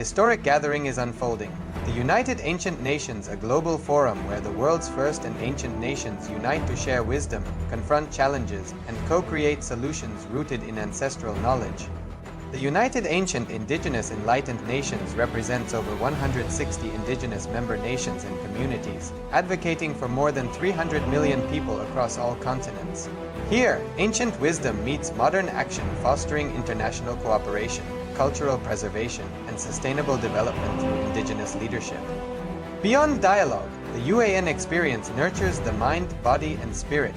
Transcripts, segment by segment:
Historic gathering is unfolding. The United Ancient Nations, a global forum where the world's first and ancient nations unite to share wisdom, confront challenges, and co-create solutions rooted in ancestral knowledge. The United Ancient Indigenous Enlightened Nations represents over 160 indigenous member nations and communities, advocating for more than 300 million people across all continents. Here, ancient wisdom meets modern action, fostering international cooperation, cultural preservation, and sustainable development through indigenous leadership. Beyond dialogue, the UAN experience nurtures the mind, body, and spirit.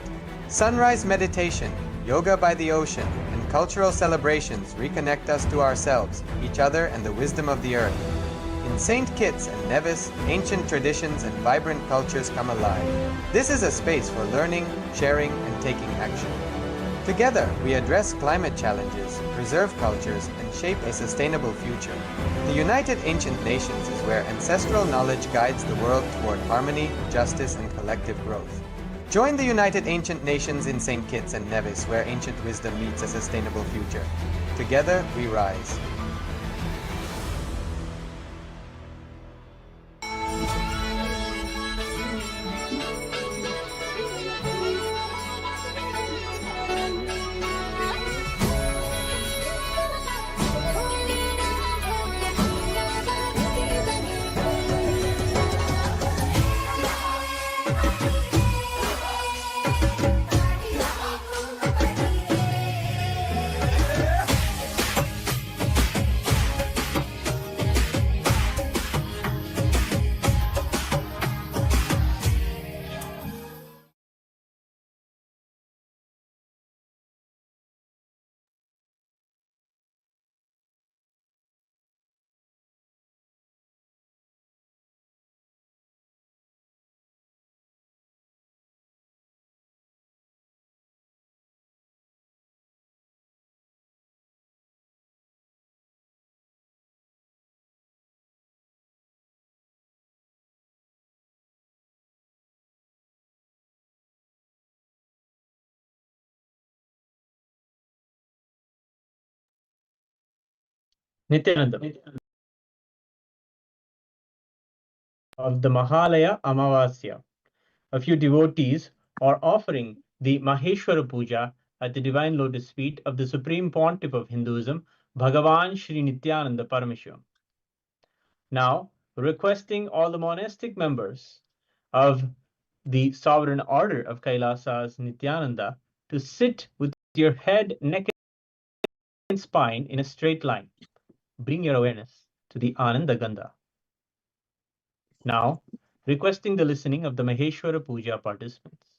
Sunrise meditation, yoga by the ocean, and cultural celebrations reconnect us to ourselves, each other, and the wisdom of the earth. In St. Kitts and Nevis, ancient traditions and vibrant cultures come alive. This is a space for learning, sharing, and taking action. Together, we address climate challenges, preserve cultures, and shape a sustainable future. The United Ancient Nations is where ancestral knowledge guides the world toward harmony, justice, and collective growth. Join the United Ancient Nations in St. Kitts and Nevis, where ancient wisdom meets a sustainable future. Together, we rise. Nityananda of the Mahalaya Amavasya. A few devotees are offering the Maheshwara Puja at the Divine Lotus Feet of the Supreme Pontiff of Hinduism, Bhagavan Sri Nityananda Parameshwaram. Now, requesting all the monastic members of the Sovereign Order of Kailasa's Nityananda to sit with your head, neck, and spine in a straight line. Bring your awareness to the Ananda Gandha. Now, requesting the listening of the Maheshwara Puja participants.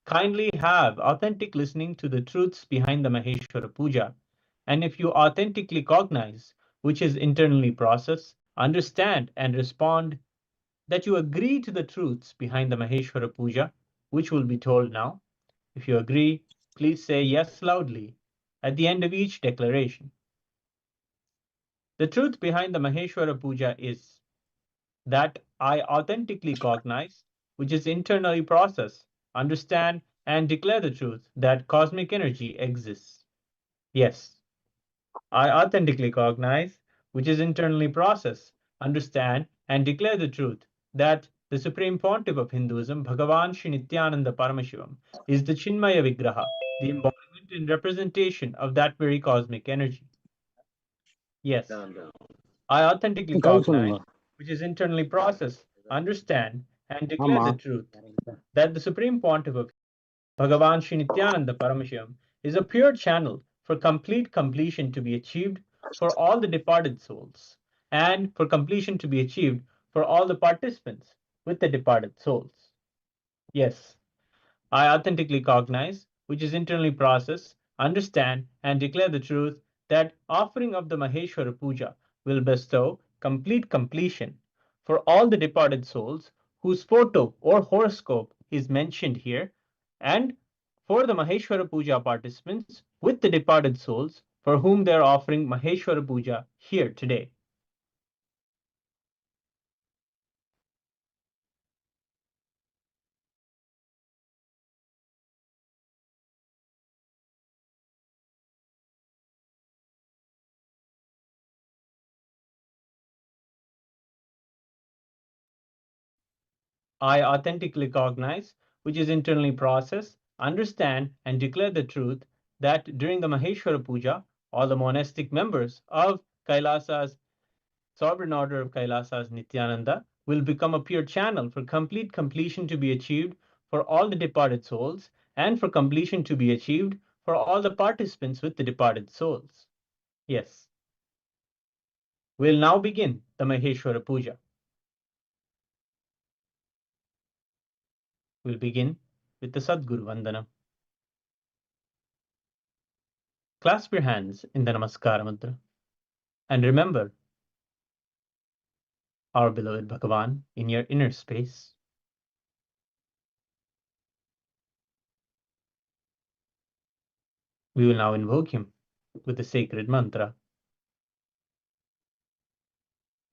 Kindly have authentic listening to the truths behind the Maheshwara Puja, and if you authentically cognize, which is internally process, understand and respond, that you agree to the truths behind the Maheshwara Puja, which will be told now. If you agree, please say yes loudly at the end of each declaration. The truth behind the Maheshwara Puja is that I authentically cognize, which is internally process, understand, and declare the truth that cosmic energy exists. Yes, I authentically cognize, which is internally process, understand, and declare the truth that the Supreme Pontiff of Hinduism, Bhagavan Sri Nityananda Paramashivam, is the Chinmaya Vigraha, the embodiment and representation of that very cosmic energy. Yes, I authentically cognize, which is internally process, understand, and declare the truth that the Supreme Pontiff of Bhagavan Sri Nityananda Paramashivam is a pure channel for complete completion to be achieved for all the departed souls, and for completion to be achieved for all the participants with the departed souls. Yes, I authentically cognize, which is internally process, understand, and declare the truth that offering of the Maheshwara Puja will bestow complete completion for all the departed souls whose photo or horoscope is mentioned here, and for the Maheshwara Puja participants with the departed souls for whom they are offering Maheshwara Puja here today. I authentically cognize, which is internally process, understand, and declare the truth that during the Maheshwara Puja, all the monastic members of Kailasa's sovereign order of Kailasa's Nityananda will become a pure channel for complete completion to be achieved for all the departed souls and for completion to be achieved for all the participants with the departed souls. Yes. We'll now begin the Maheshwara Puja. We'll begin with the Sadguru Vandana. Clasp your hands in the Namaskara Mudra and remember our beloved Bhagavan in your inner space. We will now invoke him with the sacred mantra.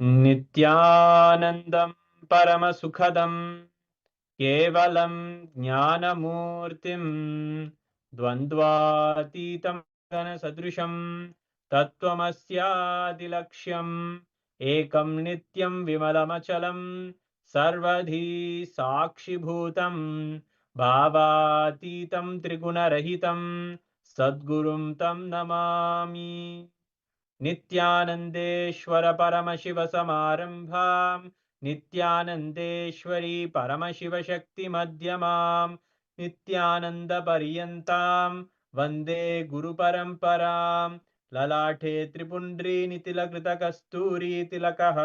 Nityanandam Paramasukhadam Kevalam Jnanamurtim Dvandvatitam Sadrisham Tattvamasyadilaksham Ekam Nityam Vimalamachalam Sarvadhi Sakshibhutam Bhavatitam Trigunarahitam Sadgurum Tam Namami. नित्यानन्देश्वर परमशिवसमारम्भाम् नित्यानन्देश्वरी परमशिवशक्तिमध्यमाम् नित्यानन्दपर्यन्ताम् वन्दे गुरुपरम्पराम् ललाटे त्रिपुण्ड्रीनितिलकृतकस्तूरीतिलकः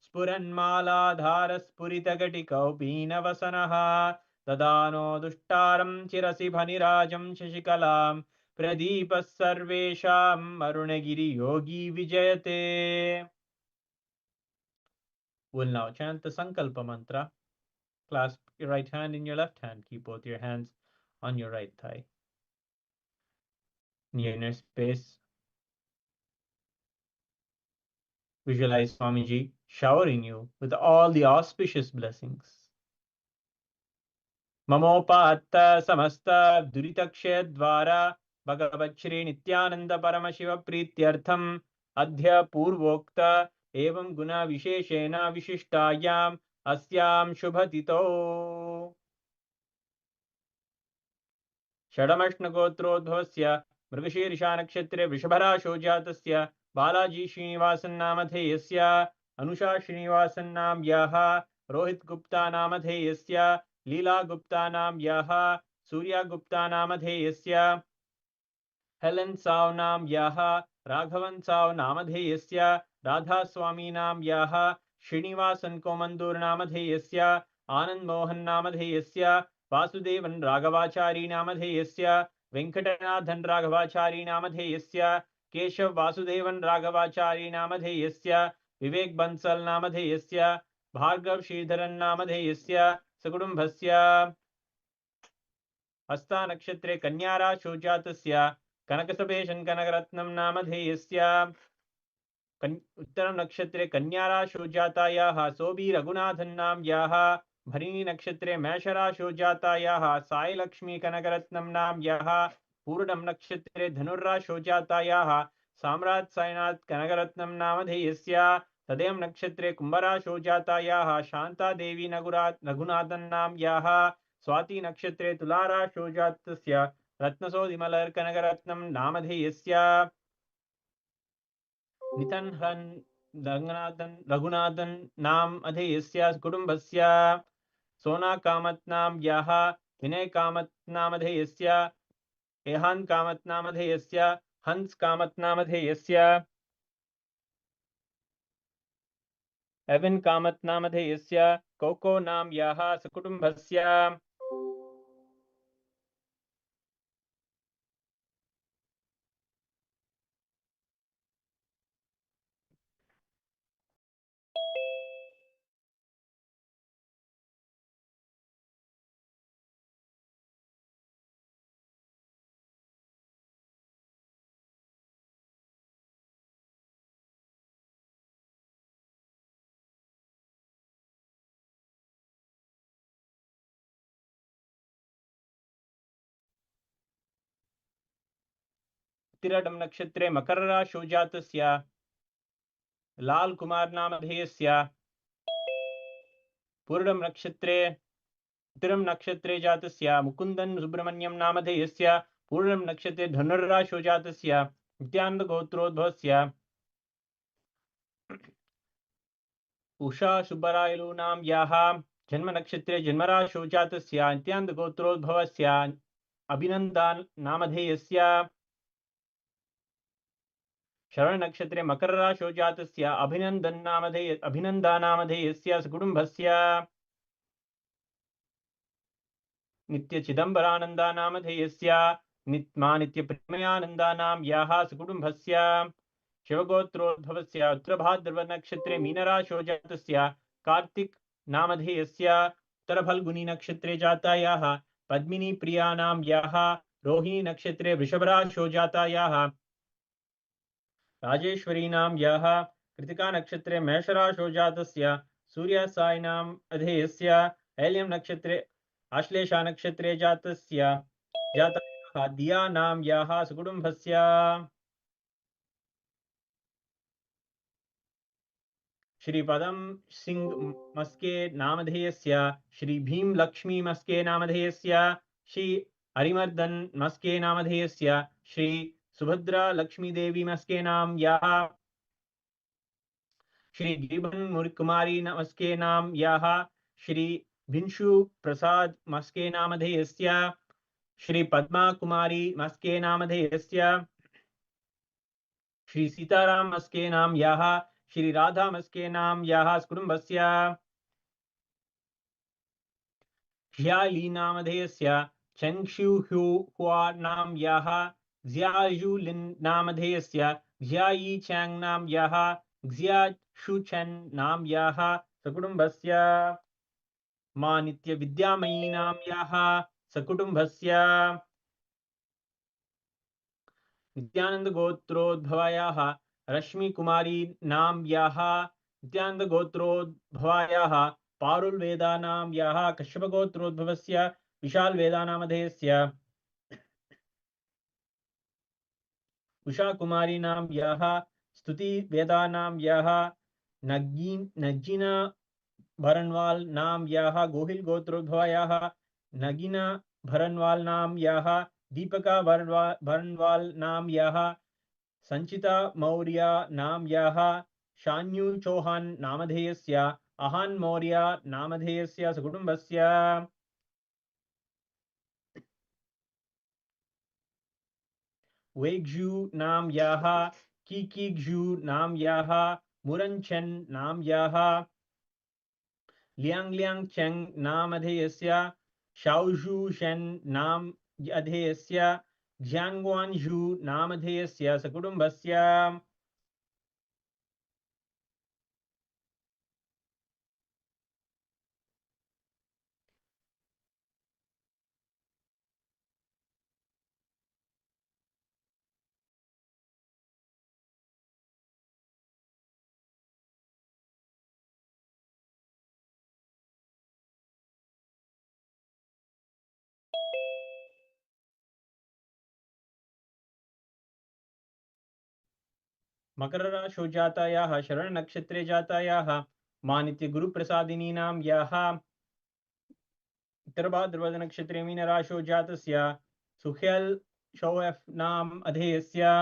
स्फुरन्मालाधारस्फुरितघटिकौपीनवसनः ददानो दुष्टारं शिरसि भनिराजं शशिकलाम् प्रदीपः सर्वेषाम् अरुणगिरि योगी विजयते. We'll now chant the Sankalpa mantra. Clasp your right hand in your left hand. Keep both your hands on your right thigh. In your inner space, visualize Swamiji showering you with all the auspicious blessings. Mamopatta samasta duritakshay dvara Bhagavad Shri Nityananda Paramashiva Prityartham Adhya Purvokta Evam Guna Visheshena Vishishtayam Asyam Shubhatito Shadamashnagotrodhvasya Mrgashirishā Nakshatre Vrishabharasho Jatasya Balaji Srinivasan Namadheyasya Anusha Srinivasan Namyaha Rohit Gupta Namadheyasya Leela Gupta Namyaha Surya Gupta Namadheyasya Helen Sav Namyaha Raghavan Sav Namadheyasya Radha Swami Namyaha Srinivasan Komandur Namadheyasya Anand Mohan Namadheyasya Vasudevan Raghavachari Namadheyasya Venkatanathan Raghavachari Namadheyasya Keshav Vasudevan Raghavachari Namadheyasya Vivek Bansal Namadheyasya Bhargav Sridharan Namadheyasya Sakudumbhasya हस्ता नक्षत्रे कन्याराशो जातस्य कनकसभेशन् कनकरत्नं नामधेयस्य उत्तरं नक्षत्रे कन्याराशो जातायाः सोबी रघुनाथन् नाम्याः भरिणी नक्षत्रे मेषराशो जातायाः साई लक्ष्मी कनकरत्नं नाम्याः पूर्णं नक्षत्रे धनुर्राशो जातायाः साम्राट साईनाथ कनकरत्नं नामधेयस्य तदें नक्षत्रे कुम्भराशो जातायाः शांता देवी रघुनाथन् नाम्याः स्वाति नक्षत्रे तुलाराशो जातस्य रत्नसोदिमलर् कनकरत्नं नामधेयस्य नितन् रघुनाथन् नाम अधेयस्य कुटुम्बस्य सोना कामत् नाम्याः विनय कामत् नामधेयस्य एहान् कामत् नामधेयस्य हंस Kamath नामधेयस्य एविन् Kamath नामधेयस्य cocoa नाम्याः सकुटुम्बस्य उत्तिराटं नक्षत्रे मकरराशौ जातस्य लाल कुमार नामधेयस्य पूर्णं नक्षत्रे उत्तरं नक्षत्रे जातस्य मुकुन्दन् सुब्रह्मण्यं नामधेयस्य पूर्णं नक्षत्रे धनुर्राशौ जातस्य नित्यानन्दगोत्रोद्भवस्य उषा सुब्बरायलु नाम याः जन्म नक्षत्रे जन्मराशौ जातस्य नित्यानन्दगोत्रोद्भवस्य अभिनन्दान् नामधेयस्य शरण नक्षत्रे मकर राशौ जातस्य अभिनन्दा नामधेयस्य कुटुम्बस्य नित्य चिदंबरानन्दा नामधेयस्य नित्यप्रेमयानन्दानां याः सुकुटुम्बस्य शिवगोत्रोद्भवस्य उत्तरभाद्रपदनक्षत्रे मीनराशौ जातस्य कार्तिक नामधेयस्य उत्तरफल्गुनी नक्षत्रे जातायाः पद्मिनी प्रियानां याः रोहिणी नक्षत्रे वृषभराशौ जातायाः राजेश्वरीनां याः कृतिका नक्षत्रे मेषराशौ जातस्य सूर्यासायिनाम् अधेयस्य ऐल्यं नक्षत्रे आश्लेषा नक्षत्रे जातायाः दिया नाम याः सुकुटुम्बस्य श्री पदम सिंह मस्के नामधेयस्य श्री भीम लक्ष्मी मस्के नामधेयस्य श्री हरिमर्दन मस्के नामधेयस्य श्री सुभद्रा लक्ष्मी देवी मस्के नाम याः श्री गिरिभन कुमारी मस्के नाम याः श्री भिंशु प्रसाद मस्के नामधेयस्य श्री पद्मा कुमारी मस्के नामधेयस्य श्री सीताराम मस्के नाम याः श्री राधा मस्के नाम याः कुटुम्बस्य ह्याली नामधेयस्य चंक्षुहु हुआ नाम याः ज़ियाजुलिन नामधेयस्य ज़ियायी चैंग नाम याः ज़ियाशुचेन नाम याः सकुटुम्बस्य मा नित्य विद्यामयी नाम याः सकुटुम्बस्य नित्यानंद गोत्रोद्भवायाः रश्मि कुमारी नाम याः नित्यानंद गोत्रोद्भवायाः पारुल वेदा नाम याः कश्यप गोत्रोद्भवस्य विशाल वेदा नामधेयस्य उषा कुमारी नाम याः स्तुति वेदा नाम याः नगीना भरनवाल नाम याः गोहिल गोत्रोद्भवायाः नगीना भरनवाल नाम याः दीपका भरनवाल नाम याः संचिता मौर्य नाम याः शान्यु चौहान नामधेयस्य अहान मौर्य नामधेयस्य सकुटुम्बस्य वेग्जू नाम याः कीकीग्जू नाम याः मुरनचेन नाम याः लियांग चेंग नामधेयस्य शाओजू शेन नाम अधेयस्य ज्यांगवानजू नामधेयस्य सकुटुम्बस्य मकर राशौ जातायाः शरण नक्षत्रे जातायाः मानित्य गुरु प्रसादिनीनां याः उत्तरभाद्रपद नक्षत्रे मीन राशौ जातस्य सुखेल शोएफ नाम अधेयस्य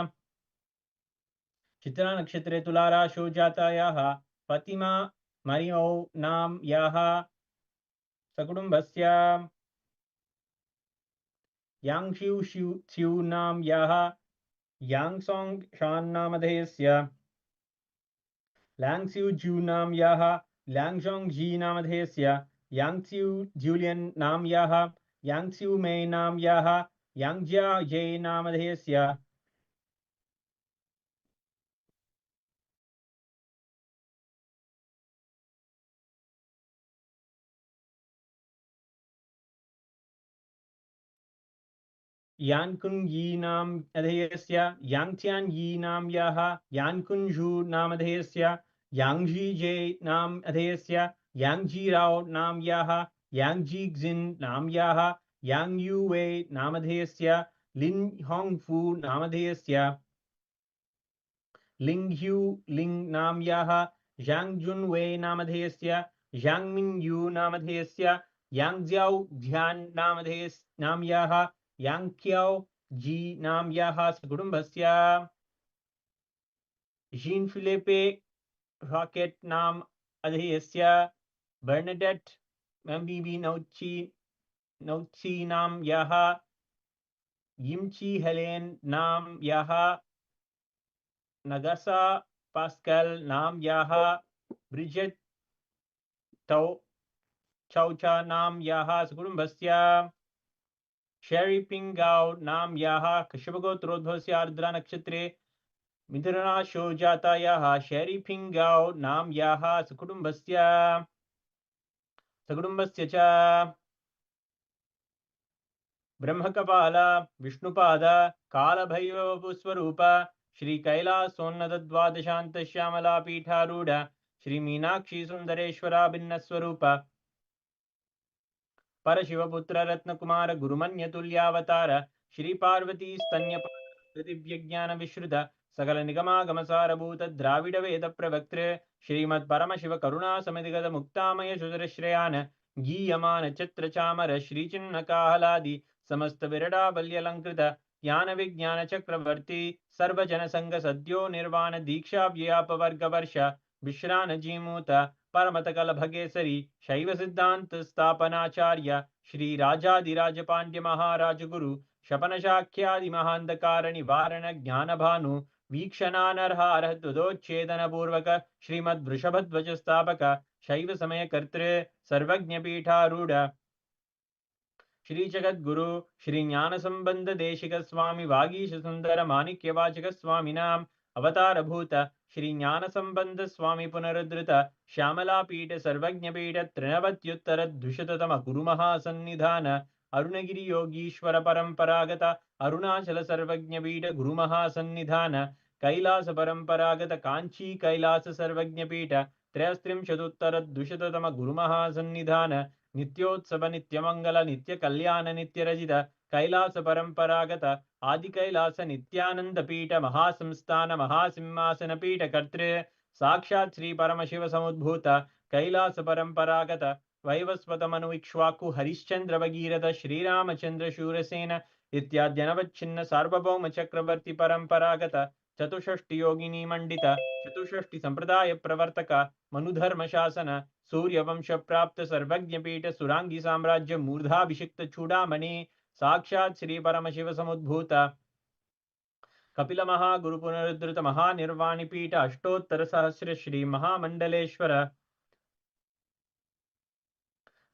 चित्रा नक्षत्रे तुला राशौ जातायाः फतिमा मरियो नाम याः सकुटुम्बस्य यांगशिव शिव नाम याः यांगसोंग शान नामधेयस्य लैंगसिउ जू नाम याः लैंगजोंग जी नामधेयस्य यांगसिउ जूलियन नाम याः यांगसिउ मे नाम याः यांगजिया जे नामधेयस्य यानकुन यी नाम अधेयस्य यांगतियान यी नाम याः यानकुनजू नामधेयस्य यांगजी जे नाम अधेयस्य यांगजी राव नाम याः यांगजी जिन नाम याः यांगयू वे नामधेयस्य लिन होंगफू नामधेयस्य लिंग ह्यू लिंग नाम याः यांगजुन वे नामधेयस्य Yang Yu Namadhesya, Yang Jiao Jian Namadhes Namyaha, Yang Kiao Ji Namyaha Sakudumbasya, Jean Philippe Rocket Nam Adhesya, Bernadette MBB Nauchi Nam Yaha, Yimchi Helen Nam Yaha, Nagasa Pascal Nam Yaha, Bridget Tau Chaucha Nam Yaha Sakudumbasya, Sherry Pingao Nam Yaha Kashyapagotrodhvasya Ardra Nakshatre Midhurana Shojata Yaha Sherry Pingao Nam Yaha Sakudumbasya Cha Brahmakapala Vishnupada Kala Bhaiva Puswarupa Shri Kailasonnadadvadashanta Shyamala Pitharuda Shri Meenakshi Sundareshwara Binnaswarupa परशिवपुत्र Ratnakumar गुरुमन्यतुल्यावतार Shri Parvati स्तन्यपाद दिव्यज्ञान विश्रुत सकल निगमागमसारभूत द्राविड वेद प्रवक्तृ श्रीमत् परमशिव करुणा समितिगत मुक्तामय सुदरश्रेयान गीयमान चित्र चामर श्रीचिन्ह काहलादि समस्त विरडा बल्यलंकृत ज्ञान विज्ञान चक्रवर्ती सर्वजन संग सद्यो निर्वाण दीक्षा व्यापवर्ग वर्ष विश्रान जीमूत परमतकल भगेसरी शैव सिद्धांत स्थापनाचार्य श्री राजाधिराज पांड्य महाराज गुरु शपन शाख्यादि महांधकार निवारण ज्ञान भानु वीक्षणानर्ह अर्हतुदोच्छेदन पूर्वक श्रीमद् वृषभध्वज स्थापक शैव समय कर्तृ सर्वज्ञ पीठारूढ़ श्री जगद्गुरु श्री ज्ञान संबंध देशिक स्वामी वागीश सुंदर माणिक्य वाचक स्वामी नाम अवतार भूत श्री ज्ञान संबंध स्वामी पुनरुद्धृत श्यामला पीठ सर्वज्ञ पीठ त्रिनवत्युत्तर द्विशततम गुरु महासन्निधान अरुणगिरि योगीश्वर परंपरागत अरुणाचल सर्वज्ञ पीठ गुरु महासन्निधान कैलास परंपरागत कांची कैलास सर्वज्ञ पीठ त्रयस्त्रिंशदुत्तर द्विशततम गुरु महासन्निधान नित्योत्सव नित्यमंगल नित्य कल्याण नित्य रजित कैलास परंपरागत आदि कैलास नित्यानंद पीठ महासंस्थान महासिंहासन पीठ कर्तृ साक्षात् श्री परमशिव समुद्भूत कैलास परंपरागत वैवस्वत मनुइक्ष्वाकु हरिश्चंद्र भगीरथ श्रीरामचंद्र शूरसेन इत्याद्यनवच्छिन्न सार्वभौम चक्रवर्ती परंपरागत चतुष्षष्टि योगिनी मंडित चतुष्षष्टि संप्रदाय प्रवर्तक मनुधर्म शासन सूर्यवंश प्राप्त सर्वज्ञ पीठ सुरांगी साम्राज्य मूर्धाभिषिक्त चूड़ामणि साक्षात् श्री परमशिव समुद्भूत कपिल महागुरु पुनरुद्धृत महानिर्वाणी पीठ अष्टोत्तर सहस्र श्री महामंडलेश्वर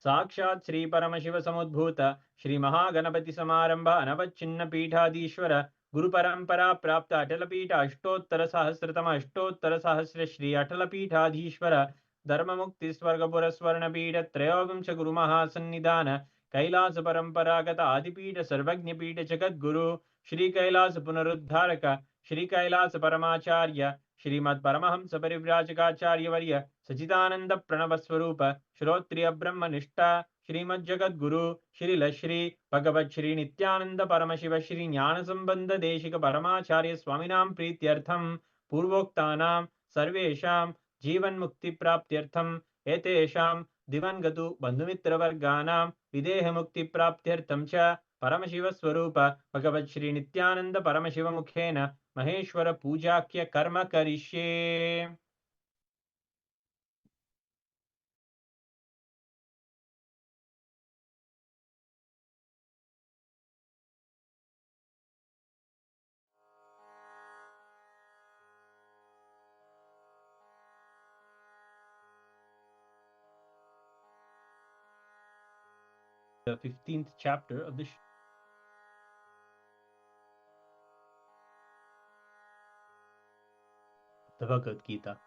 साक्षात् श्री परमशिव समुद्भूत श्री महागणपति समारंभ अनवच्छिन्न पीठाधीश्वर गुरु परंपरा प्राप्त अटल पीठ अष्टोत्तर सहस्रतम अष्टोत्तर सहस्र श्री अटल पीठाधीश्वर धर्म मुक्ति स्वर्गपुर स्वर्ण पीठ त्रयोविंश गुरु महासन्निधान कैलास परंपरागत आदिपीठ सर्वज्ञ पीठ जगद्गुरु श्री कैलास पुनरुद्धारक श्री कैलास परमाचार्य श्रीमद् परमहंस परिव्राजकाचार्य वर्य सचिदानंद प्रणव स्वरूप श्रोत्रिय ब्रह्म निष्ठा श्रीमद् जगद्गुरु श्री लश्री भगवत श्री नित्यानंद परमशिव श्री ज्ञान संबंध देशिक परमाचार्य स्वामिनां प्रीत्यर्थम पूर्वोक्तानां सर्वेषां जीवन मुक्ति प्राप्त्यर्थम एतेषां दिवंगतु बंधुमित्रवर्गानां विदेह मुक्ति प्राप्त्यर्थम च परमशिव स्वरूप भगवत श्री नित्यानंद परमशिव मुखेन महेश्वर पूजाख्य कर्म करिष्ये। The 15th chapter of the Bhagavad Gita.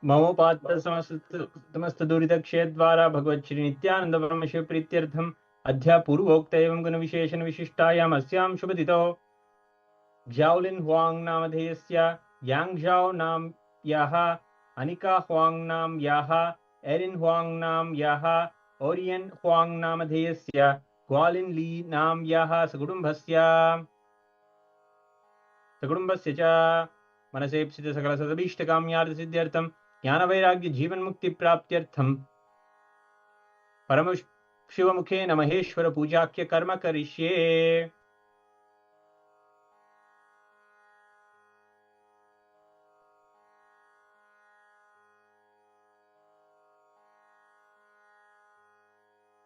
ममोपात्त समस्त दुरितक्षय द्वारा भगवत श्री नित्यानंद परमशिव प्रीत्यर्थम अध्या पूर्वोक्त एवं गुण विशेषण विशिष्टायाम अस्याम शुभतिथौ Jiaolin Huang नामधेयस्य Yang Zhao नाम याः अनिका हुआंग नाम याः एरिन हुआंग नाम याः ओरियन हुआंग नामधेयस्य ग्वालिन ली नाम याः सकुटुम्बस्य च मनसेप्सित सकल सदभीष्टकाम्यार्थ सिद्ध्यर्थम ज्ञान वैराग्य जीवन मुक्ति प्राप्त्यर्थम परम शिव मुखेन महेश्वर पूजाख्य कर्म करिष्ये.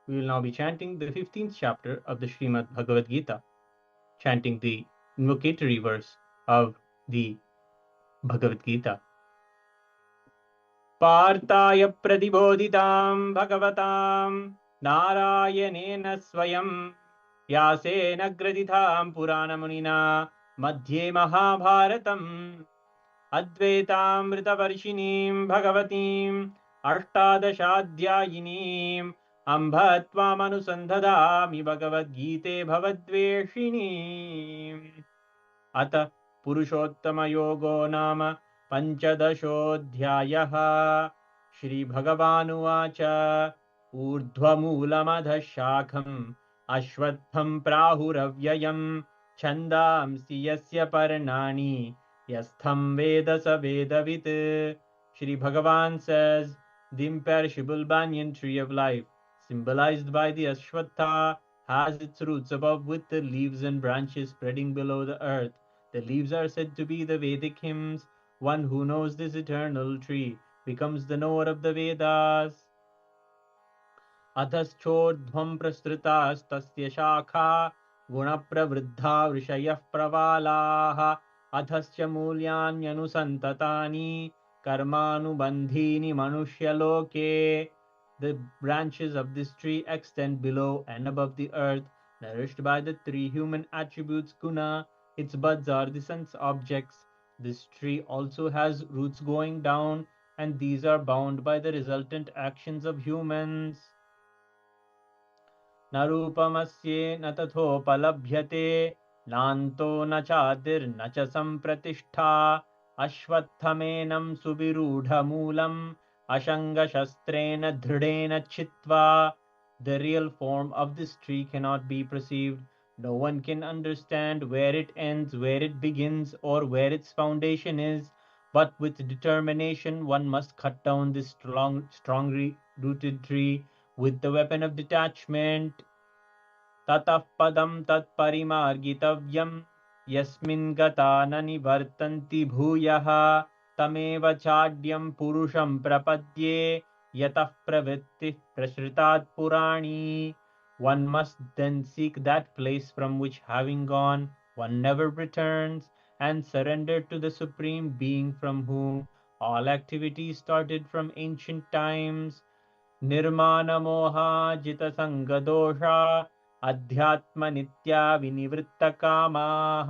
We will now be chanting the 15th chapter of the Srimad Bhagavad Gita, chanting the invocatory verse of the Bhagavad Gita. Partaya pradibodhitam bhagavatam Narayanena swayam Vyasena graditham Purana munina Madhye Mahabharatam Advaitamritavarshinim Bhagavatim Ashtadashadhyayinim Ambhatvamanusandhadami Bhagavad Gite Bhavadveshinim. अथ पुरुषोत्तमयोगो नाम पञ्चदशोऽध्यायः. श्रीभगवानुवाच ऊर्ध्वमूलमधः शाखम् अश्वत्थं प्राहुरव्ययम् छन्दांसि यस्य पर्णानि यस्थं वेद स वेदवित्. Shri Bhagavan says, the imperishable banyan tree of life, symbolized by the Ashwatha, has its roots above with the leaves and branches spreading below the earth. The leaves are said to be the Vedic hymns. One who knows this eternal tree becomes the knower of the Vedas. अधश्चोर्ध्वं प्रसृतास्तस्य शाखा गुणप्रवृद्धा ऋषयः प्रवालाः अधश्च मूल्यान्यनुसन्ततानि कर्मानुबन्धीनि मनुष्यलोके. The branches of this tree extend below and above the earth, nourished by the three human attributes guna. Its buds are the sense objects. This tree also has roots going down, and these are bound by the resultant actions of humans. न रूपमस्ये न तथोपलभ्यते नान्तो न चादिर्न च सम्प्रतिष्ठा अश्वत्थमेनं सुविरूढमूलम् अशङ्गशस्त्रेण दृढेन छित्त्वा. The real form of this tree cannot be perceived. No one can understand where it ends, where it begins, or where its foundation is. But with determination one must cut down this strongly rooted tree with the weapon of detachment. ततः पदं तत्परिमार्गितव्यं यस्मिन् गता न निवर्तन्ति भूयः तमेव चाड्यं पुरुषं प्रपद्ये यतः प्रवृत्तिः प्रसृतात् पुराणी. One must then seek that place from which having gone one never returns, and surrender to the Supreme Being from whom all activities started from ancient times. निर्मानमोहाजितसङ्गदोषा अध्यात्मनित्या विनिवृत्तकामाः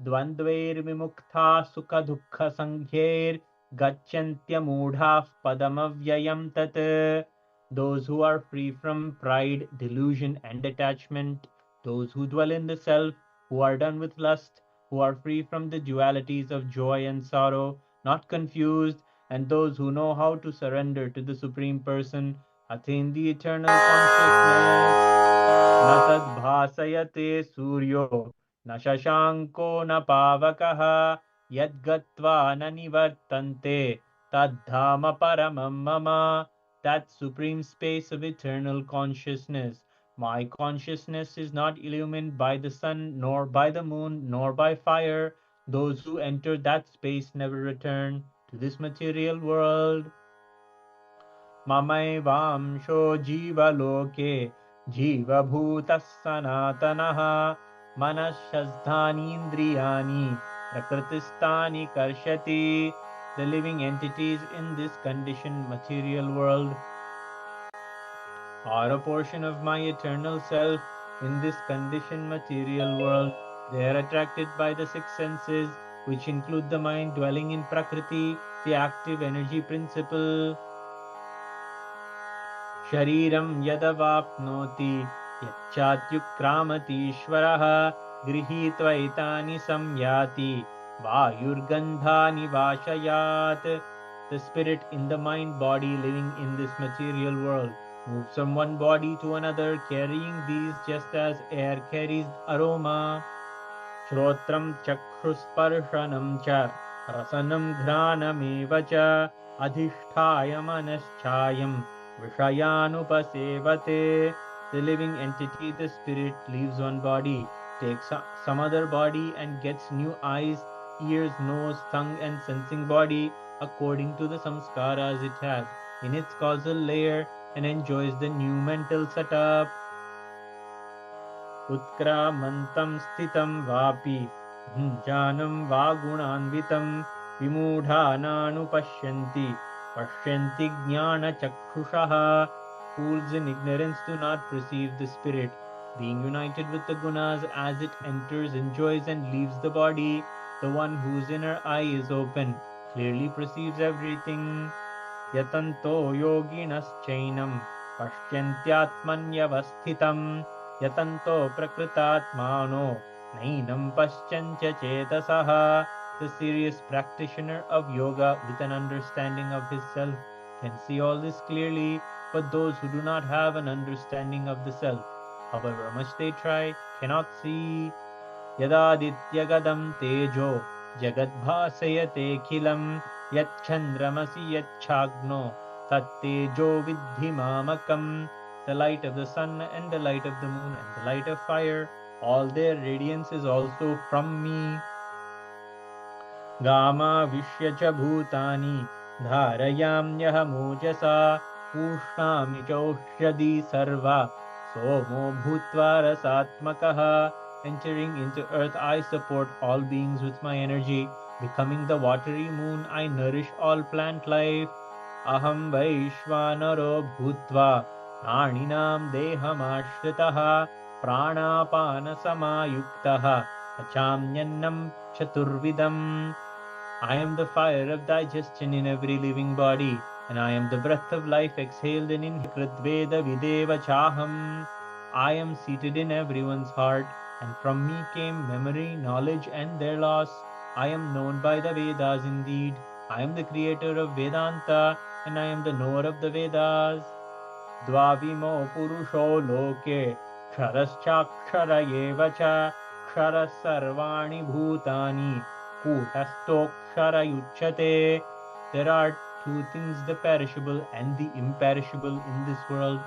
द्वन्द्वैर्विमुक्ताः सुखदुःखसङ्ख्यैर्गच्छन्त्यमूढाः पदमव्ययं तत्. Those who are free from pride, delusion and attachment, those who dwell in the self, who are done with lust, who are free from the dualities of joy and sorrow, not confused, and those who know how to surrender to the Supreme Person, attain the eternal consciousness. न तद्भासयते सूर्यो न शशाङ्को न पावकः यद्गत्वा न निवर्तन्ते तद्धाम परमं मम. That supreme space of eternal consciousness. My consciousness is not illumined by the sun, nor by the moon, nor by fire. Those who enter that space never return to this material world. ममैवांशो जीवलोके जीवभूतः सनातनः मनःषष्ठानीन्द्रियाणि प्रकृतिस्थानि कर्षति. The living entities in this conditioned material world are a portion of my eternal self. In this conditioned material world, they are attracted by the six senses, which include the mind dwelling in Prakriti, the active energy principle. Shariram yadavapnoti yacchatyukramati grihitva etani samyati vayurgandhani vashayat. The spirit in the mind body living in this material world moves from one body to another, carrying these just as air carries aroma. Shrotram chakshusprshanam cha rasanam ghranameva cha adhisthaya manaschayam vishayanupasevate. The living entity, the spirit, leaves one body, takes some other body and gets new eyes, ears, nose, tongue and sensing body according to the samskaras it had in its causal layer and enjoys the new mental setup. उत्क्रामन्तं स्थितं वापि भुञ्जानं वा गुणान्वितं विमूढानानुपश्यन्ति पश्यन्ति ज्ञानचक्षुषः. Fools in ignorance do not perceive the spirit, being united with the gunas as it enters, enjoys and leaves the body. The one whose inner eye is open clearly perceives everything. Yatanto yoginaschainam pasyantyatmanyavasthitam yatanto prakritatmano nainam paschancha chetasaha. The serious practitioner of yoga with an understanding of his self can see all this clearly, but those who do not have an understanding of the self, however much they try, cannot see. Yadadityagadam tejo jagadbhasayate khilam yachandramasi yachagno tattejo vidhi mamakam. The light of the sun and the light of the moon and the light of fire, all their radiance is also from me. Gama vishya bhutani dharayamyaham pushnami chaushadi sarva somo bhutva rasatmakaha. Entering into earth, I support all beings with my energy. Becoming the watery moon, I nourish all plant life. Aham vaishvanaro bhutva praninam dehamashritah pranapana samayuktaha achamyannam chaturvidam. I am the fire of digestion in every living body, and I am the breath of life exhaled and inhaled. Veda videva chaham. I am seated in everyone's heart, and from me came memory, knowledge, and their loss. I am known by the Vedas indeed. I am the creator of Vedanta, and I am the knower of the Vedas. Dvavimo purusho loke ksharaschakshara eva cha kshara sarvani bhutani kutastokshara yuchyate. There are two things, the perishable and the imperishable in this world.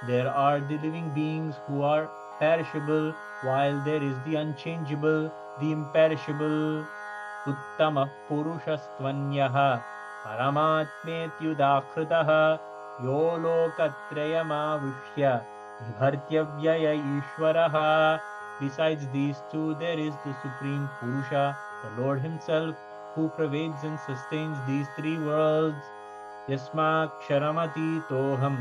There are the living beings who are perishable, while there is the unchangeable, the imperishable. Uttamah purushastvanyah paramatmetyudakhritaha yo lokatrayamavishya vibhartyavyaya ishvaraha. Besides these two, there is the Supreme Purusha, the Lord Himself, who pervades and sustains these three worlds. Yasmaksharamati toham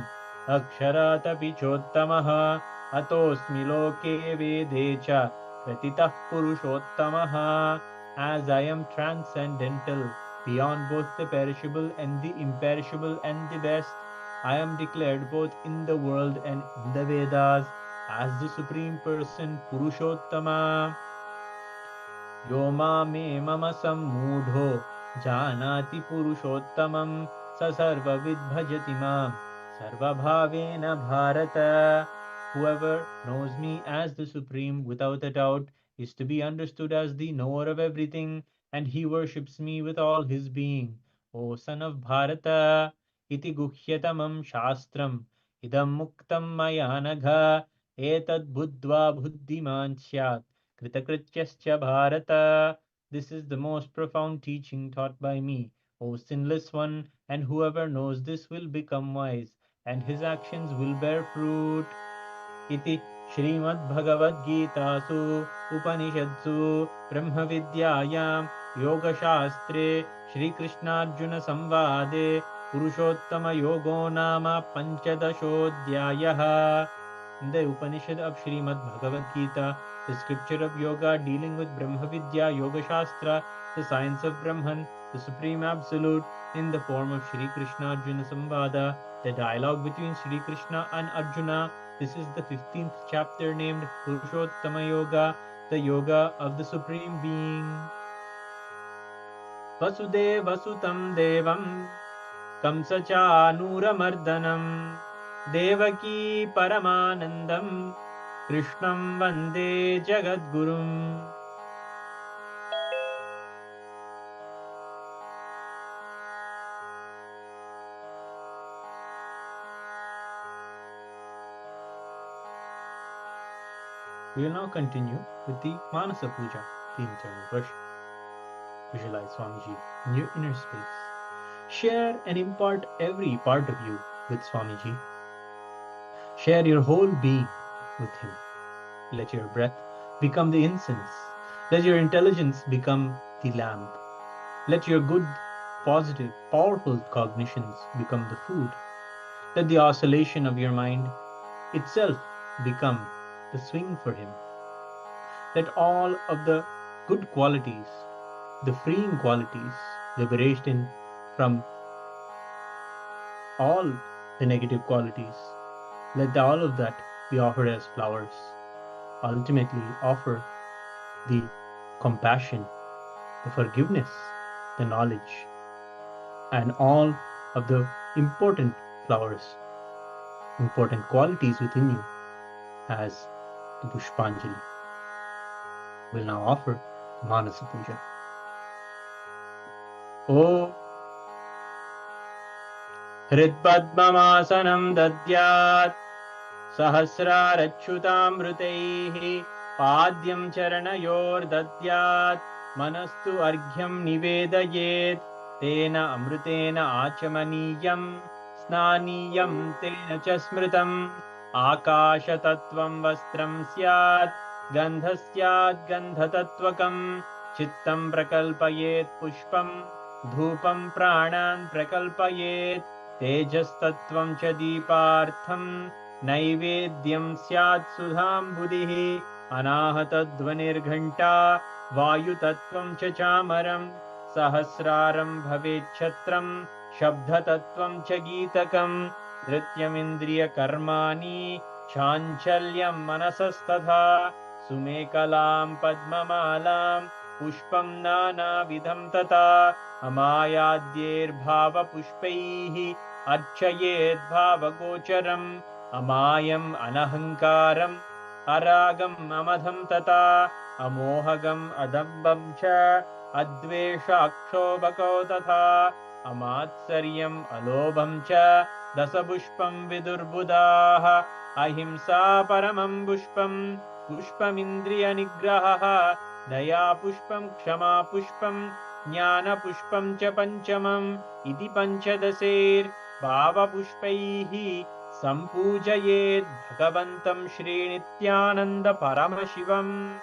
aksharaatapi chottamaha atosmi loke vede cha pratitah purushottamah. As I am transcendental, beyond both the perishable and the imperishable and the best, I am declared both in the world and in the Vedas as the Supreme Person, Purushottama. Yoma me mama sammudho janati purushottamam sa sarva vidbhajati mam sarva bhavena bharata. Whoever knows me as the Supreme without a doubt is to be understood as the knower of everything, and he worships me with all his being. O son of Bharata, iti guhyatamam shastram idam muktam maya nagha etad buddhva buddhiman syat kritakrityascha Bharata. This is the most profound teaching taught by me, O sinless one, and whoever knows this will become wise, and his actions will bear fruit. Iti Srimad-Bhagavad-Gitasu Upanishadsu Brahma-Vidyayam Yoga-Shastre Shri Krishna-Arjuna Samvade Purushottama Yogo Nama Panchadashodhyayaha. the Upanishad of Srimad Bhagavad Gita, the scripture of yoga dealing with Brahma Vidya, Yoga Shastra, the science of Brahman, the Supreme Absolute, in the form of Shri Krishna Arjuna Samvada, the dialogue between Shri Krishna and Arjuna. This is the 15th chapter named Purushottama Yoga, the yoga of the Supreme Being. Vasudeva Sutam Devam Kamsa Chanuramardhanam Devaki Paramanandam Krishnam Vande Jagadgurum. We will now continue with the Manasa Puja, the internal worship. Visualize Swamiji in your inner space. Share and impart every part of you with Swamiji. Share your whole being with him. Let your breath become the incense. Let your intelligence become the lamp. Let your good, positive, powerful cognitions become the food. Let the oscillation of your mind itself become the swing for him. Let all of the good qualities, the freeing qualities, liberation from all the negative qualities, let all of that be offered as flowers. Ultimately, offer the compassion, the forgiveness, the knowledge, and all of the important flowers, important qualities within you as the Pushpanjali. We'll now offer the Manasa Puja. Om Hridpadmamasanam dadyat Sahasrarachyutamrutaihi Padyam Charanayor dadyat Manastu Arghyam Nivedayet Tena Amrutena Achamaniyam Snaniyam Tena Chasmritam Akashatattvam Vastram Syat Gandhasyat Gandhatatvakam Chittam Prakalpayet Pushpam Dhupam Pranan Prakalpayet Tejastattvam cha Deepartham Naivedyam Syat Sudham Buddhihi Anahatadvanirghanta Vayutattvam cha Chamaram Sahasraram Bhavet Chatram Shabdhatattvam cha Geetakam Dhrityamindriya Karmani Chanchalyam Manasastadha Sumekalam Padmamalam Pushpam Nana Vidham Tata Amayadyir Bhava Pushpaihi Archayet Bhava Gocharam Amayam Anahankaram Aragam Amadham Tata Amohagam Adambam Cha Advesha Akshobhako Tatha Amatsaryam Alobham Cha Dasapushpam Vidurbudaha Ahimsa Paramam Pushpam Pushpamindriya Nigraha Daya Pushpam Kshama Pushpam Jnana Pushpam cha Panchamam Iti Panchadaser Bhava Pushpaihi Sampujayet Bhagavantam Shri Nityananda Paramashivam.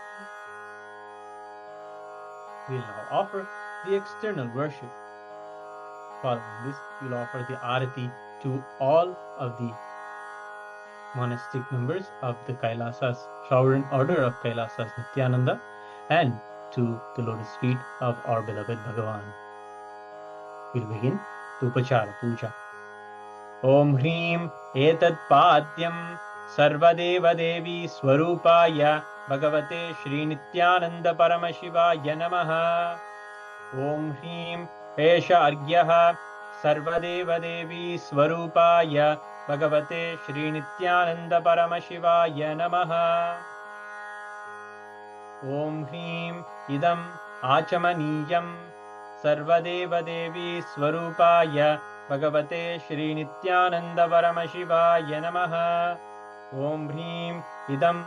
We'll now offer the external worship. Following this, we'll offer the Arati to all of the monastic members of the Kailasa's sovereign order of Kailasa's Nityananda and to the lotus feet of our beloved Bhagavan. We'll begin the Upachara Puja. Om Hrim Etat Padyam Sarvadeva Devi Swarupaya Bhagavate Shri Nityananda Paramashivaya Namaha. Om Hrim Esha Argyaha Sarvadeva Devi Swarupaya Bhagavate Shri Nityananda Paramashivaya Namaha. Om Hrim Idam Achamaniyam Sarvadeva Devi Swarupaya Bhagavate Shri Nityananda Paramashivaya Namaha. Om Hrim Idam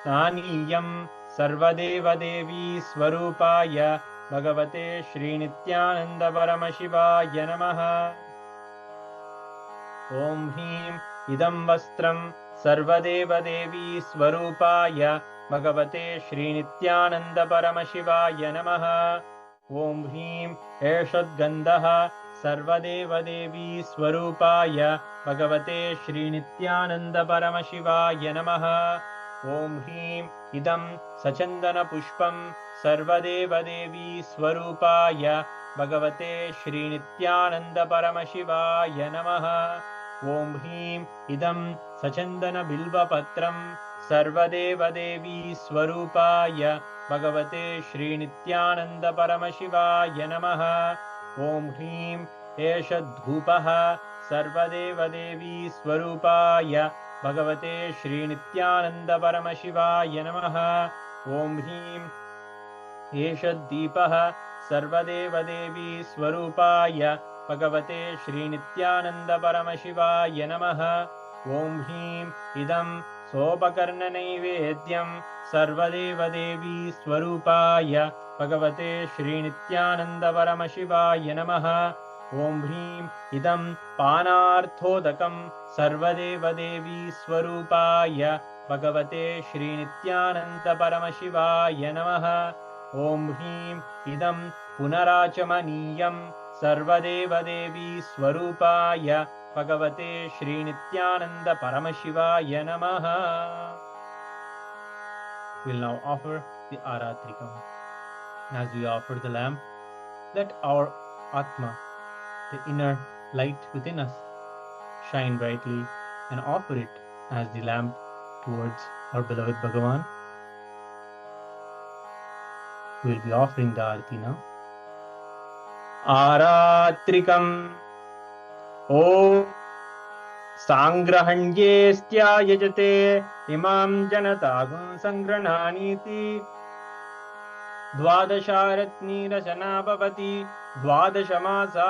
Snaniyam Sarvadeva Devi Swarupaya Bhagavate Shri Nityananda Paramashivaya Namaha. Om Hrim Idam Vastram Sarvadeva Devi Swarupaya Bhagavate Shri Nityananda Paramashivaya Namaha. Om Hrim Eshad Gandaha सर्वदेवदेवी स्वरूपाय भगवते श्रीनित्यानन्द परमशिवाय नमः। ॐ ह्रीं इदं सचन्दनपुष्पं सर्वदेवदेवी स्वरूपाय भगवते श्रीनित्यानन्द परमशिवाय नमः। ॐ ह्रीं इदं सचन्दनबिल्वपत्रं सर्वदेवदेवी स्वरूपाय भगवते श्रीनित्यानन्द परमशिवाय नमः। ॐ ह्रीं एष धूपः सर्वदेवदेवी स्वरूपाय भगवते श्रीनित्यानन्द परमशिवाय नमः। ॐ ह्रीं एष दीपः सर्वदेवदेवी स्वरूपाय भगवते श्रीनित्यानन्द परमशिवाय नमः। ॐ ह्रीं इदं सोपकर्णनैवेद्यं सर्वदेवदेवी स्वरूपाय भगवते श्रीनित्यानन्द परमशिवाय नमः। ॐ ह्रीं इदं पानार्थोदकं सर्वदेवदेवी स्वरूपाय भगवते श्रीनित्यानन्द परमशिवाय नमः। ॐ ह्रीं इदं पुनराचमनीयं सर्वदेवदेवी स्वरूपाय भगवते श्रीनित्यानन्द परमशिवाय नमः। We'll now offer the Aratrikam. As we offer the lamp, let our Atma, the inner light within us, shine brightly and offer it as the lamp towards our beloved Bhagavan. We'll be offering the Arati now. Aratrikam. Om Sangrahanyestya imam janatagum sangrananiti Dvadasharatni rachana bhavati Dvadashamasa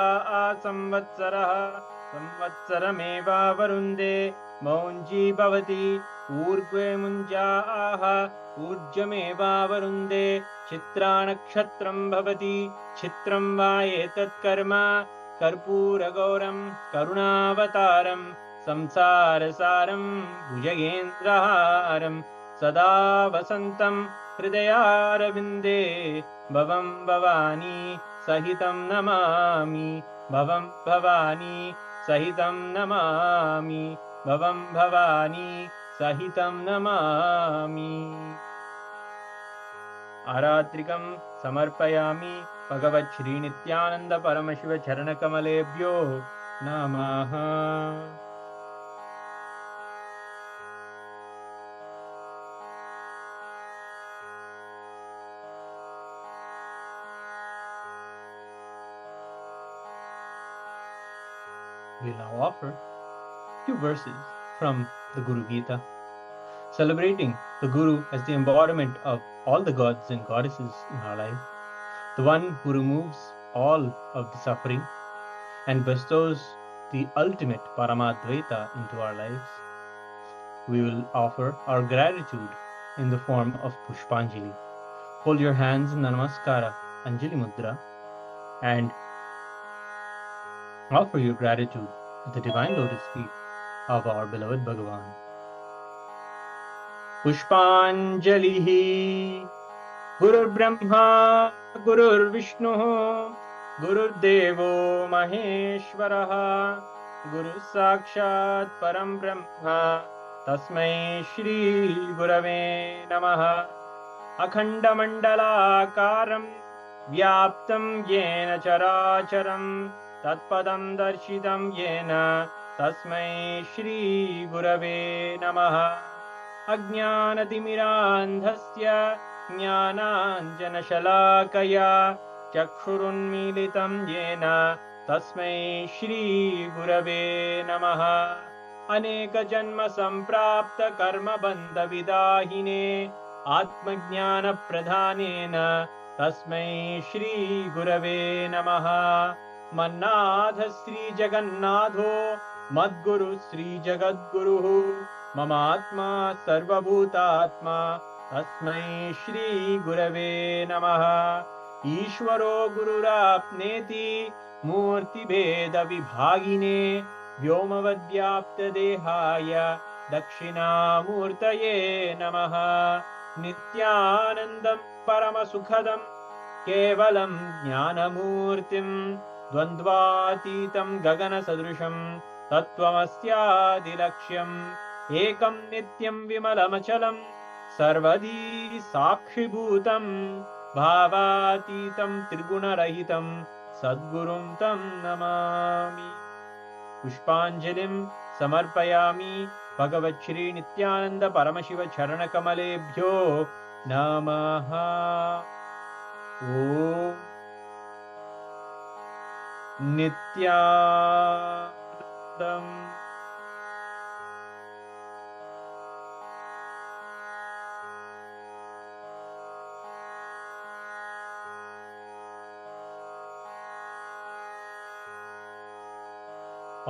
samvatsarah Samvatsarameva varunde Maunji bhavati Urgve munja aha Urjameva varunde Chitranakshatram bhavati Chitram va etat karma कर्पूरगौरं करुणावतारं संसारसारं भुजगेन्द्रहारं सदा वसन्तं हृदयारविन्दे भवं भवानी सहितं नमामि भवं भवानी सहितं नमामि भवं भवानी सहितं नमामि। आरात्रिकं समर्पयामि भगवत् श्रीनित्यानन्द परमशिव चरणकमलेभ्यो नमः। We now offer a few verses from the Guru Gita, celebrating the Guru as the embodiment of all the gods and goddesses in our life, the one who removes all of the suffering and bestows the ultimate Paramadvaita into our lives. We will offer our gratitude in the form of Pushpanjali. Hold your hands in the Namaskara Anjali Mudra and offer your gratitude at the divine lotus feet of our beloved Bhagavan. Pushpanjalihi Gurur Brahma Gurur Vishnu Gurur Devo Maheshwara Guru Sakshat Param Brahma Tasmai Shri Gurave Namaha. Akhanda Mandalakaram Vyaptam Yena Characharam Tatpadam Darshitam Yena Tasmai Shri Gurave Namaha. Ajnanatimirandhasya Jnananjanashalakaya Chakshurunmilitam Yena Tasmai Shri Gurave Namaha. Aneka Janma Samprapta Karma Bandha Vidahine Atmajnana Pradhanena Tasmai Shri Gurave Namaha. Mannadha Sri Jagannatho Madguru Sri Jagadguru Mamatma Sarvabhutatma Tasmai Shri Gurave Namaha. Ishvaro Gururapneti Murti Bheda Vibhagine Vyomavadyapta Dehaya Dakshina Murtaye Namaha. Nityanandam Paramasukhadam Kevalam Jnanamurtim द्वन्द्वातीतं गगनसदृशं तत्त्वमस्यादिलक्ष्यम् एकं नित्यं विमलमचलं सर्वदी साक्षिभूतं भावातीतं त्रिगुणरहितं सद्गुरुं तं नमामि। पुष्पाञ्जलिं समर्पयामि भगवच्छ्री नित्यानंद परमशिव चरणकमलेभ्यो नमः। ओम नित्यानंदम्।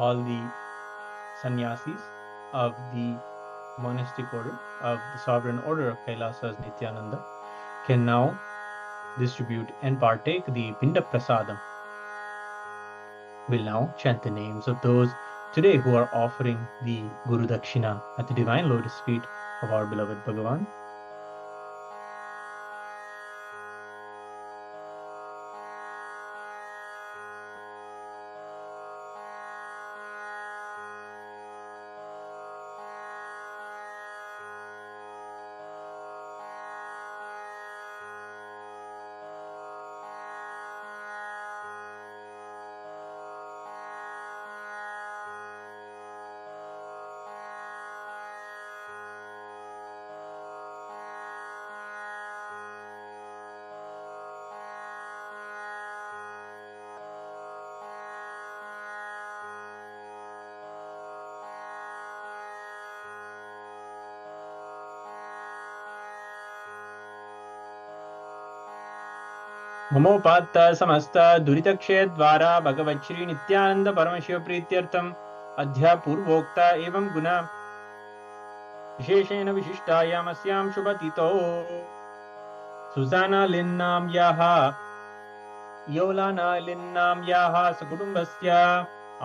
All the sannyasis of the monastic order of the sovereign order of Kailasa's Nityananda can now distribute and partake the Pinda Prasadam. We'll now chant the names of those today who are offering the Guru Dakshina at the divine lotus feet of our beloved Bhagavan. ममोपात्त समस्त दुरितक्षय द्वारा भगवच्छ्री नित्यानंद परमशिव प्रीत्यर्थम अध्या पूर्वोक्त एवं गुण विशेषेण विशिष्टायामस्यां शुभतितो सुजाना लिन्नां याः योलाना लिन्नां याः सकुटुम्बस्य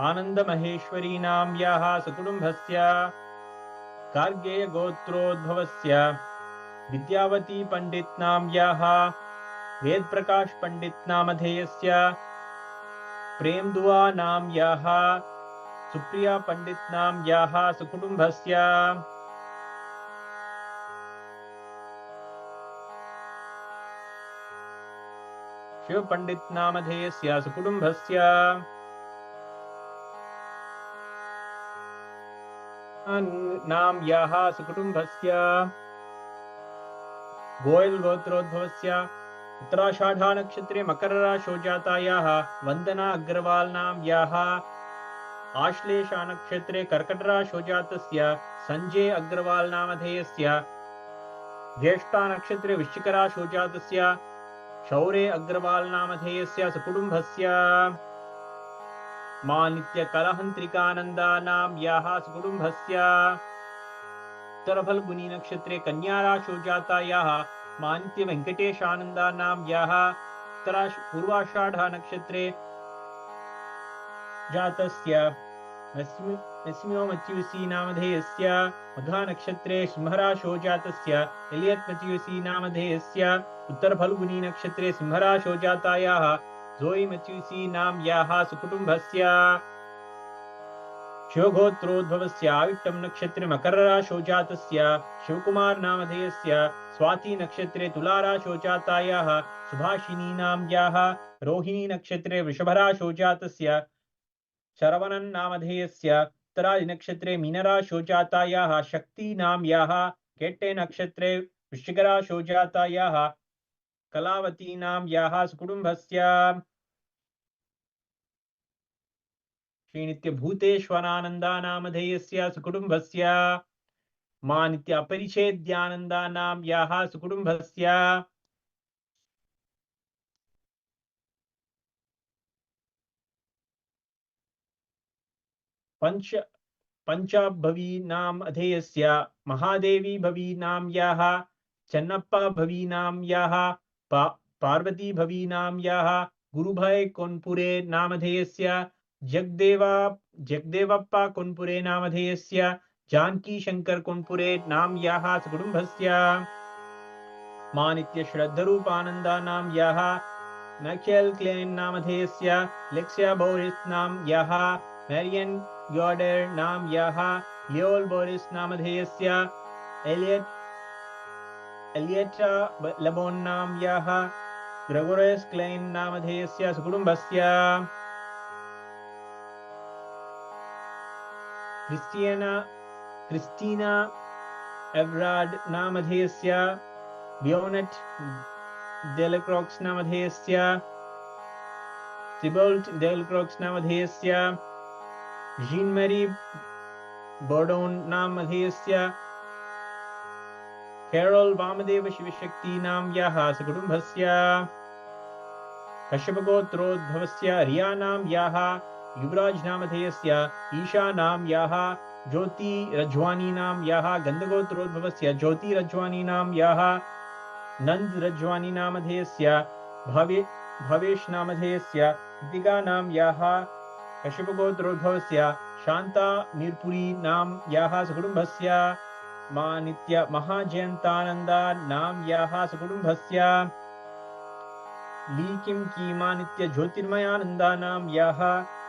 आनंद महेश्वरीनां याः सकुटुम्बस्य गार्गेय गोत्रोद्भवस्य विद्यावती पंडितनां याः वेद प्रकाश पंडित नामधेयस्य प्रेमदुआ नाम याः सुप्रिया पंडित नाम याः सुकुटुम्बस्य शिव पंडित नामधेयस्य सुकुटुम्बस्य नाम याः सुकुटुम्बस्य गोयल गोत्रोद्भवस्य उत्तराषाढ़ा नक्षत्रे मकर राशौ जातायाः वंदना अग्रवाल नाम याः आश्लेषा नक्षत्रे कर्कट राशौ जातस्य संजय अग्रवाल नामधेयस्य ज्येष्ठा नक्षत्रे वृश्चिक राशौ जातस्य शौर्य अग्रवाल नामधेयस्य सुकुटुम्बस्य मानित्य कलहंत्रिकानंदा नाम याः सुकुटुम्बस्य उत्तरफल्गुनी नक्षत्रे कन्या राशौ जातायाः मानित्य वेंकटेश आनंदा नाम याः पूर्वाषाढ़ा नक्षत्रे जातस्य नस्मियो मत्युसी नामधेयस्य मघा नक्षत्रे सिंहराशौ जातस्य एलियट मत्युसी नामधेयस्य उत्तर फल्गुनी नक्षत्रे सिंहराशौ जातायाः जोई मत्युसी नाम याः सुकुटुम्बस्य शिवगोत्रोद्भवस्य आविट्टम नक्षत्रे मकर राशौ जातस्य शिवकुमार नामधेयस्य स्वाति नक्षत्रे तुला राशौ जातायाः सुभाषिनी नाम याः रोहिणी नक्षत्रे वृषभ राशौ जातस्य शरवणन नामधेयस्य उत्तरादि नक्षत्रे मीन राशौ जातायाः शक्ति नाम याः केट्टे नक्षत्रे वृश्चिक राशौ जातायाः कलावती नाम याः सुकुटुम्बस्य श्रीनित्य भूतेश्वरानंदा नामधेयस्य सुकुटुम्बस्य मानित्य अपरिच्छेद्यानंदा नाम याः सुकुटुम्बस्य पंचाभवी नाम अधेयस्य महादेवी भवी नाम याः चन्नप्पा भवी नाम याः पार्वती भवी नाम याः गुरुभय कोन्पुरे नामधेयस्य जगदेवप्पा कोन्पुरे नामधेयस्य जानकी शंकर कोन्पुरे नाम याः सुकुटुम्बस्य मानित्य श्रद्धरूपानंदा नाम याः Michael Klein नामधेयस्य, Lexia Boris नाम यः, Marian Yoder नाम यः, Leol Boris नामधेयस्य, Elietta Labon नाम यः, Gregorius Klein नामधेयस्य सुकुटुम्बस्य, Christina Evrard नामधेयस्य, Bionnet Delacroix नामधेयस्य, Thibault Delacroix नामधेयस्य, Jean-Marie Bourdon नामधेयस्य, Carol Vamadeva Shivashakti नाम यः सकुटुम्बस्य, कश्यपगोत्रोद्भवस्य रिया नाम यः, युवराज नामधेयस्य, ईशा नाम यः, ज्योति रज्वानी नाम यः, गन्धगोत्रोद्भवस्य ज्योति रज्वानी नाम यः, नंद रज्वानी नामधेयस्य, भवेश नामधेयस्य, कृतिका नाम यः, कश्यपगोत्रोद्भवस्य शांता मीरपुरी नाम यः सकुटुम्बस्य, नित्य महाजयंतानंदा नाम यः सकुटुम्बस्य, ली किम कीमा नित्य ज्योतिर्मयानंदा नाम यः,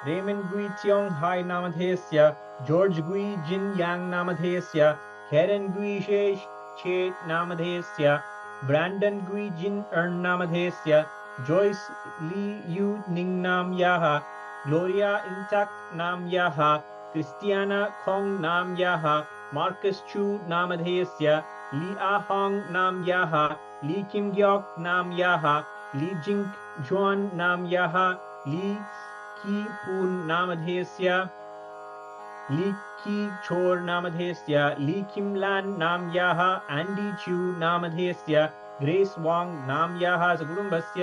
रेमन गुई त्योंग हाई नामधेयस्य, जॉर्ज गुई जिन यांग नामधेयस्य, कैरन गुई शेष छे नामधेयस्य, ब्रैंडन गुई जिन अर्न नामधेयस्य, जॉयस ली यू निंग नाम यः, ग्लोरिया इंटक नाम यः, क्रिस्टियाना खोंग नाम यः, मार्कस चू नामधेयस्य, ली आहोंग नाम यः, ली किम ग्योक नाम यः, ली जिंग जुआन नाम यः, ली की पून नामधेयस्य, ली की छोर नामधेयस्य, ली किम लान नाम यः, एंडी चू नामधेयस्य, ग्रेस वांग नाम यः सकुटुम्बस्य,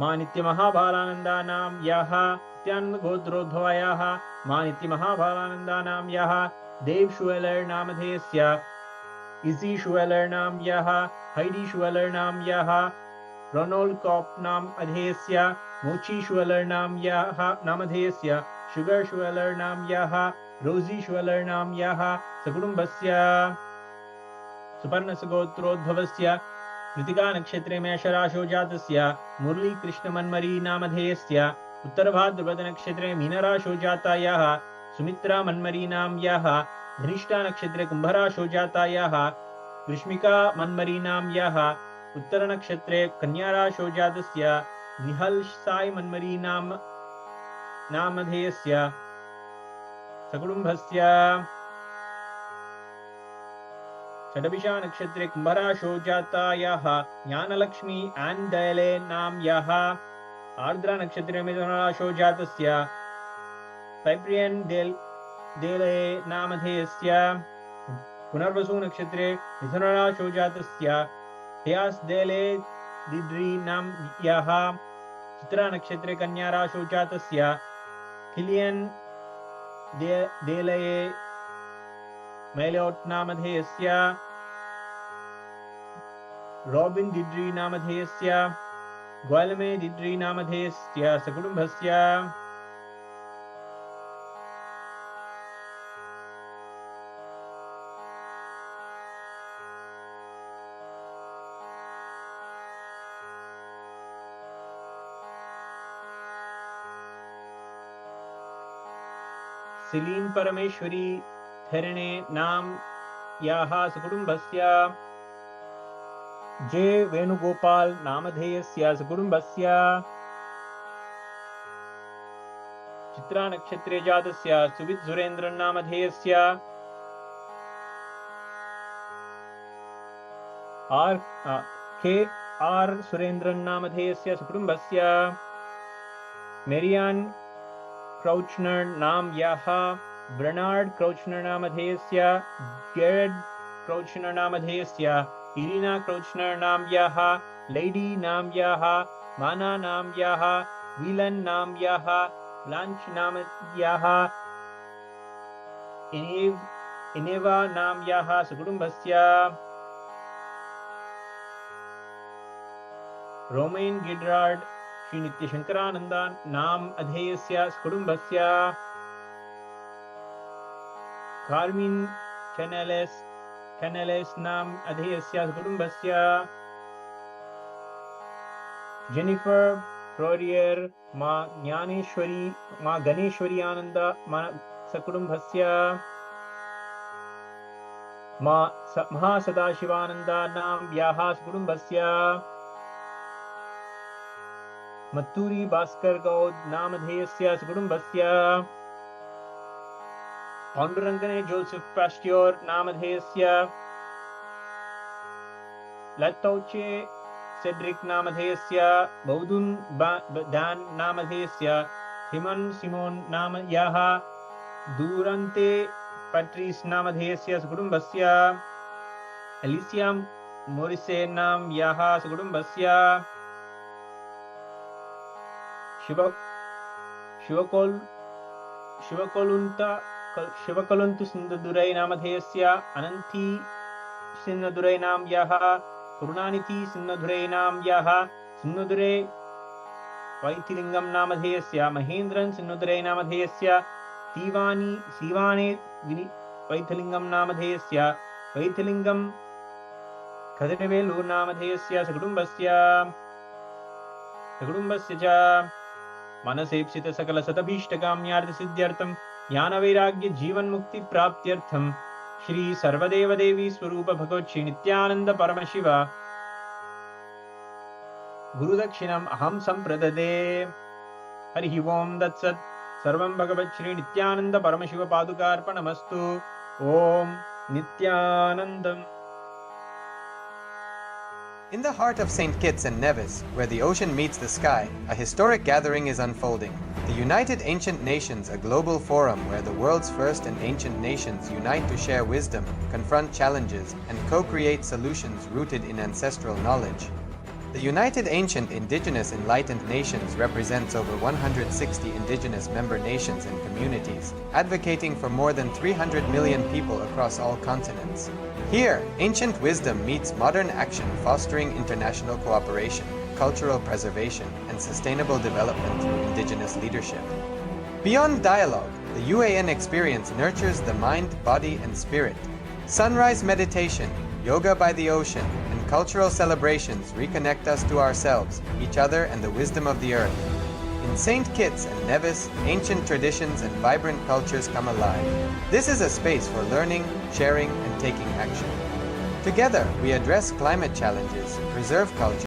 मानित्य महाबालानंदा नाम यः, नित्यानंद गोत्रोद्भवायाः, मानित्य महाबालानंदा नाम यः, देव शुएलर नामधेयस्य, इजी शुएलर नाम यः, हाइडी शुएलर नाम यः, रोनाल्ड कॉप नाम अधेयस्य, मोची शुएलर नाम यः नामधेयस्य, शुगर शुएलर नाम यः, रोजी शुएलर नाम यः सकुटुम्बस्य, सुपर्णस गोत्रोद्भवस्य, कृतिका नक्षत्रे मेषराशौ जातस्य, मुरली कृष्ण मन्मरी नामधेयस्य, उत्तरभाद्रपद नक्षत्रे मीनराशौ जातायाः, सुमित्रा मन्मरी नाम यः, धनिष्ठा नक्षत्रे कुंभराशौ जातायाः, ग्रीष्मिका मन्मरी नाम यः, उत्तर नक्षत्रे कन्या राशौ जातस्य, निहल साई मन्मरी नामधेयस्य सकुटुम्बस्य, षडभिषा नक्षत्रे कुंभराशौ जातायाः, ज्ञानलक्ष्मी एन दयले नाम यः, आर्द्रा नक्षत्रे मिथुनराशौ जातस्य, साइप्रियन देले नामधेयस्य, पुनर्वसु नक्षत्रे मिथुनराशौ जातस्य, ह्यास देले दिद्री नाम यः, चित्रा नक्षत्रे कन्या राशौ जातस्य, किलियन देलये मैलोट नामधेयस्य, रॉबिन दिद्री नामधेयस्य, ग्वालमे दिद्री नामधेयस्य सकुटुम्बस्य, सिलीन परमेश्वरी थेरणे नाम याः सकुटुम्बस्य, जे वेणुगोपाल नामधेयस्य सकुटुम्बस्य, चित्रा नक्षत्रे जातस्य, सुवित सुरेन्द्रन नामधेयस्य, के आर सुरेन्द्रन नामधेयस्य सकुटुम्बस्य, मेरियान क्राउचनर नाम यः, ब्रनार्ड क्राउचनर नामधेयस्य, गैरेड क्राउचनर नामधेयस्य, इरिना क्राउचनर नाम यः, लेडी नाम यः, माना नाम यः, वीलन नाम यः, ब्लांच नाम यः, इनेवा नाम यः सकुटुम्बस्य, रोमेन गिडरार्ड श्री नित्य शंकरानंदा नाम अधेयस्य सकुटुम्बस्य, कार्मिन कैनेलेस नाम अधेयस्य सकुटुम्बस्य, Jennifer Florier Ma Jnaneshwari Ma Ganeshwari Ananda Ma Sakudumbhasya Ma Mahasadashivananda Nam Vyahas Kudumbhasya Maturi Bhaskar Gaud Namadheyasya Sukudumbhasya Pandurangane Joseph Pasteur Namadheyasya Latauche Cedric Namadheyasya Baudun Dan Namadheyasya Thiman Simon Namayaha Durante Patrice Namadheyasya Sukudumbhasya Alicia Morisse Nam Yaha Sukudumbhasya Shivakoluntu Sindadurai Namadheyasya Ananthi Sinnadurai Nam Yaha Kurunaniti Sinnadurai Nam Yaha Sinnadurai Vaithilingam Namadheyasya Mahendran Sinnadurai Namadheyasya Sivane Vaithilingam Namadheyasya Vaithilingam Kadinevelu Namadheyasya Sakudumbhasya Cha Manasepsita Sakala Satabhishtakamyartha Siddhyartham Jnana Vairagya Jivan Mukti Praptyartham Shri Sarvadeva Devi Swarupa Bhagavad Shri Nityananda Paramashiva Guru Dakshinam Aham Sampradade Harihi Om Datsat Sarvam Bhagavad Shri Nityananda Paramashiva Padukarpanamastu Om Nityanandam. In the heart of St. Kitts and Nevis, where the ocean meets the sky, a historic gathering is unfolding. The United Ancient Nations, a global forum where the world's first and ancient nations unite to share wisdom, confront challenges, and co-create solutions rooted in ancestral knowledge. The United Ancient Indigenous Enlightened Nations represents over 160 indigenous member nations and communities, advocating for more than 300 million people across all continents. Here, ancient wisdom meets modern action, fostering international cooperation, cultural preservation, and sustainable development through indigenous leadership. Beyond dialogue, the UAN experience nurtures the mind, body, and spirit. Sunrise meditation, yoga by the ocean, and cultural celebrations reconnect us to ourselves, each other, and the wisdom of the earth. In St. Kitts and Nevis, ancient traditions and vibrant cultures come alive. This is a space for learning, sharing, and taking action. Together, we address climate challenges, preserve culture,